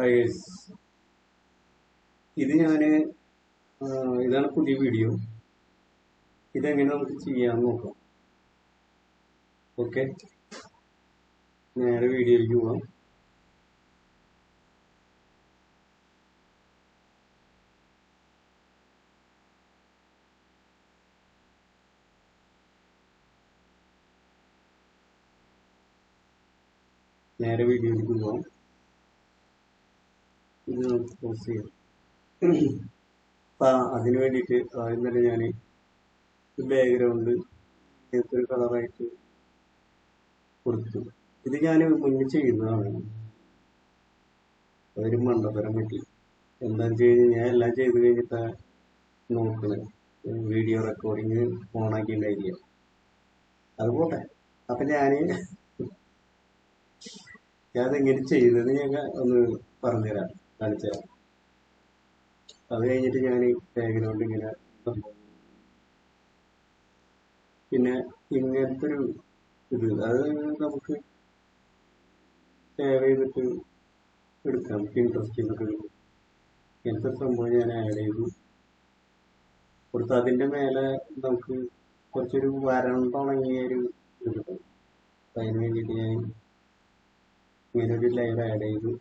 Guys, ഇത് ഇതാണ് പുതിയ വീഡിയോ. ഇതെങ്ങനെ നമുക്ക് ചെയ്യാമെന്ന് നോക്കാം. ഓക്കെ, നേരെ വീഡിയോയിലേക്ക് പോവാം. ഇത് നമുക്ക് പോസ്റ്റ് ചെയ്യാം. അപ്പം അതിന് വേണ്ടിയിട്ട് ആദ്യം തന്നെ ഞാൻ ബാക്ക്ഗ്രൗണ്ട് ഇങ്ങനത്തെ ഒരു കളറായിട്ട് കൊടുത്തു. ഇത് ഞാൻ മുന്നേ ചെയ്യുന്നതാണ്, അതൊരു മണ്ടത്തരം പറ്റി. എന്താണെന്ന് വെച്ച് കഴിഞ്ഞാൽ ഞാൻ എല്ലാം ചെയ്ത് കഴിഞ്ഞിട്ടാണ് നോക്കുന്നത്. വീഡിയോ റെക്കോർഡിങ് ഓണാക്കിയിട്ടുണ്ടായിരിക്കും. അത് പോട്ടെ. അപ്പം ഞാനതെങ്ങനെ ചെയ്തത് ഞങ്ങൾ ഒന്ന് പറഞ്ഞുതരാം, കാണിച്ചു തരാം. അത് കഴിഞ്ഞിട്ട് ഞാൻ ബാക്ക്ഗ്രൗണ്ട് ഇങ്ങനെ പിന്നെ ഇങ്ങനത്തെ ഒരു ഇത് അത് നമുക്ക് സേവ് ചെയ്തിട്ട് എടുക്കാം. ഇൻട്രസ്റ്റിംഗ് ഇങ്ങനത്തെ സംഭവം ഞാൻ ആഡ് ചെയ്തു കൊടുത്ത് അതിൻ്റെ മേലെ നമുക്ക് കുറച്ചൊരു വരണ്ടുണങ്ങിയൊരു ഇത് കിട്ടും. അതിന് വേണ്ടിയിട്ട് ഞാൻ ഇങ്ങനെ ഒരു ലെയർ ആഡ് ചെയ്തിട്ട്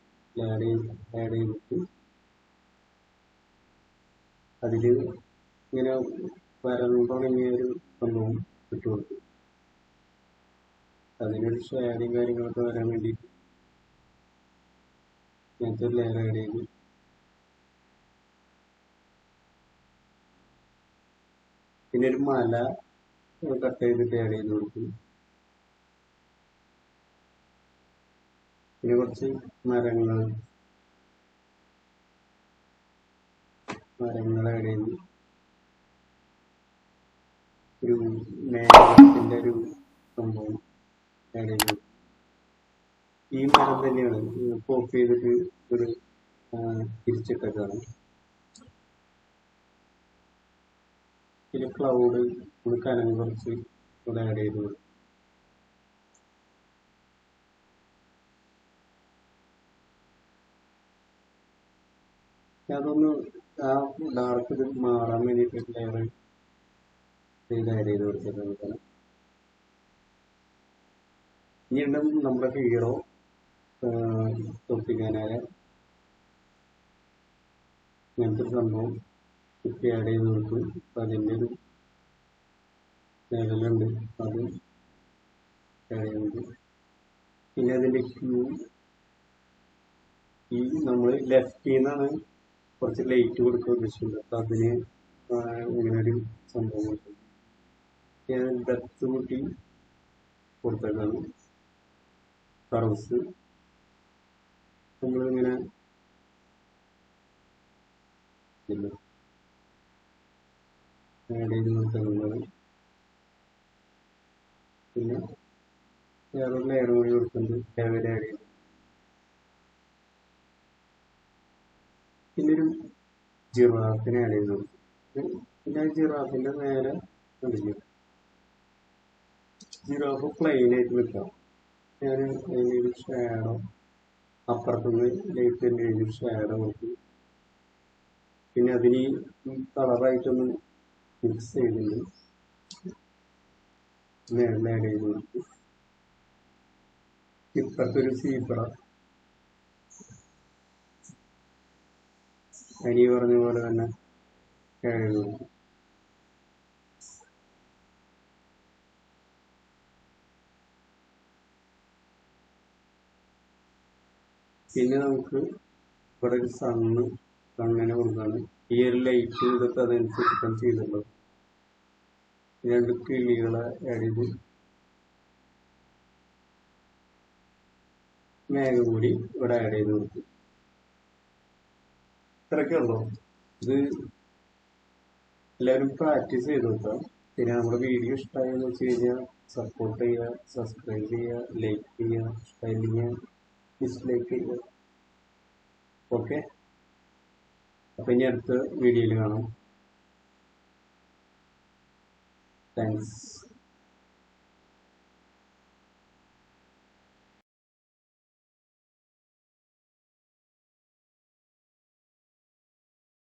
അതിൽ ഇങ്ങനെ വരണ്ടുണങ്ങിയൊരു സംഭവം ഇട്ട് കൊടുക്കും. അതിനൊരു ഷെയറിങ് കാര്യങ്ങളൊക്കെ വരാൻ വേണ്ടിയിട്ട് ഇങ്ങനത്തെ ഒരു ലെയർ ആഡ് ചെയ്തു. പിന്നെ ഒരു മല കട്ട് ചെയ്തിട്ട് ആഡ് ചെയ്ത് കൊടുക്കും. പിന്നെ കുറച്ച് മരങ്ങൾ ആഡ് ചെയ്തു. ഒരു മേഘത്തിൻ്റെ ഒരു സംഭവം ആഡ് ചെയ്തു. ഈ മരം തന്നെയാണ് പോപ്പ് ചെയ്തിട്ട് ഒരു തിരിച്ചിട്ടൊക്കെയാണ്. പിന്നെ ക്ലൗഡ് കനം കുറച്ച് ഇവിടെ ആഡ് ചെയ്തു. അതൊന്ന് ആ ഡാർക്ക് ഇത് മാറാൻ വേണ്ടിയിട്ട് ലെയർ ചെയ്ത് ആഡ് ചെയ്ത് കൊടുത്തിട്ടുണ്ട്. ഇനി നമ്മുടെ ഹീറോ തൊപ്പിക്കാനായ ഇങ്ങനത്തെ ഒരു സംഭവം കുട്ടി ആഡ് ചെയ്ത് കൊടുക്കും. അപ്പം അതിൻ്റെ ഒരു ലെവലുണ്ട്, അത് ആഡ് ചെയ്യുന്നുണ്ട്. പിന്നെ അതിൻ്റെ നമ്മൾ ലെഫ്റ്റിൽ നിന്നാണ് കുറച്ച് ലൈറ്റ് കൊടുക്കാൻ ഉദ്ദേശിക്കുന്നത്. അപ്പം അതിന് ഇങ്ങനൊരു സംഭവം കൊടുക്കും. ഞാൻ ഡെപ്ത് കൂട്ടി കൊടുത്തേക്കാണ്. കർവ്സ് നമ്മളിങ്ങനെ ആഡ് ചെയ്ത് കൊടുക്കുന്നത്. പിന്നെ വേറൊരു ലെയർ കൂടി കൊടുക്കുന്നത് ലെവൽ ആഡ് ചെയ്ത്. പിന്നെ ഒരു ജിറാഫിനെ ആഡ് ചെയ്ത് കൊടുക്കും. പിന്നെ ജിറാഫിൻ്റെ നേരെ കണ്ടില്ല, ജിറാഫ് പ്ലെയിൻ ആയിട്ട് നിൽക്കാം. ഞാൻ അതിനൊരു ഷാഡോ അപ്പുറത്തുനിന്ന് ലൈറ്റ് തന്നെ ഒരു ഷാഡോ കൊടുക്കും. പിന്നെ അതിന് കളറായിട്ടൊന്ന് മിക്സ് ചെയ്തിട്ട് മേളിൽ ആഡ് ചെയ്ത് കൊടുക്കും. ഇപ്പുറത്തൊരു സീബ്ര അനി പറഞ്ഞ പോലെ തന്നെ ആഡ് ചെയ്ത് കൊടുക്കും. പിന്നെ നമുക്ക് ഇവിടെ ഒരു സണ്ണിനെ കൊടുക്കാണ്. ഈ ഒരു ലൈറ്റ് ഇതൊക്കെ അതനുസരിച്ചിട്ടാണ് ചെയ്തിട്ടുള്ളത്. രണ്ട് കിളികളെ ആഡ് ചെയ്ത് മേഘം കൂടി ഇവിടെ ആഡ് ചെയ്ത് കൊടുക്കും. ഇത്രയൊക്കെ ഉള്ളൂ. ഇത് എല്ലാവരും പ്രാക്ടീസ് ചെയ്ത് നോക്കാം. പിന്നെ നമ്മുടെ വീഡിയോ ഇഷ്ടമായെന്ന് വെച്ച് കഴിഞ്ഞാൽ സപ്പോർട്ട് ചെയ്യുക, സബ്സ്ക്രൈബ് ചെയ്യുക, ലൈക്ക് ചെയ്യുക, ഇഷ്ടമില്ലെങ്കിൽ ഡിസ്ലൈക്ക് ചെയ്യുക. ഓക്കെ, അപ്പം ഇനി അടുത്ത വീഡിയോയിൽ കാണാം. താങ്ക്സ്.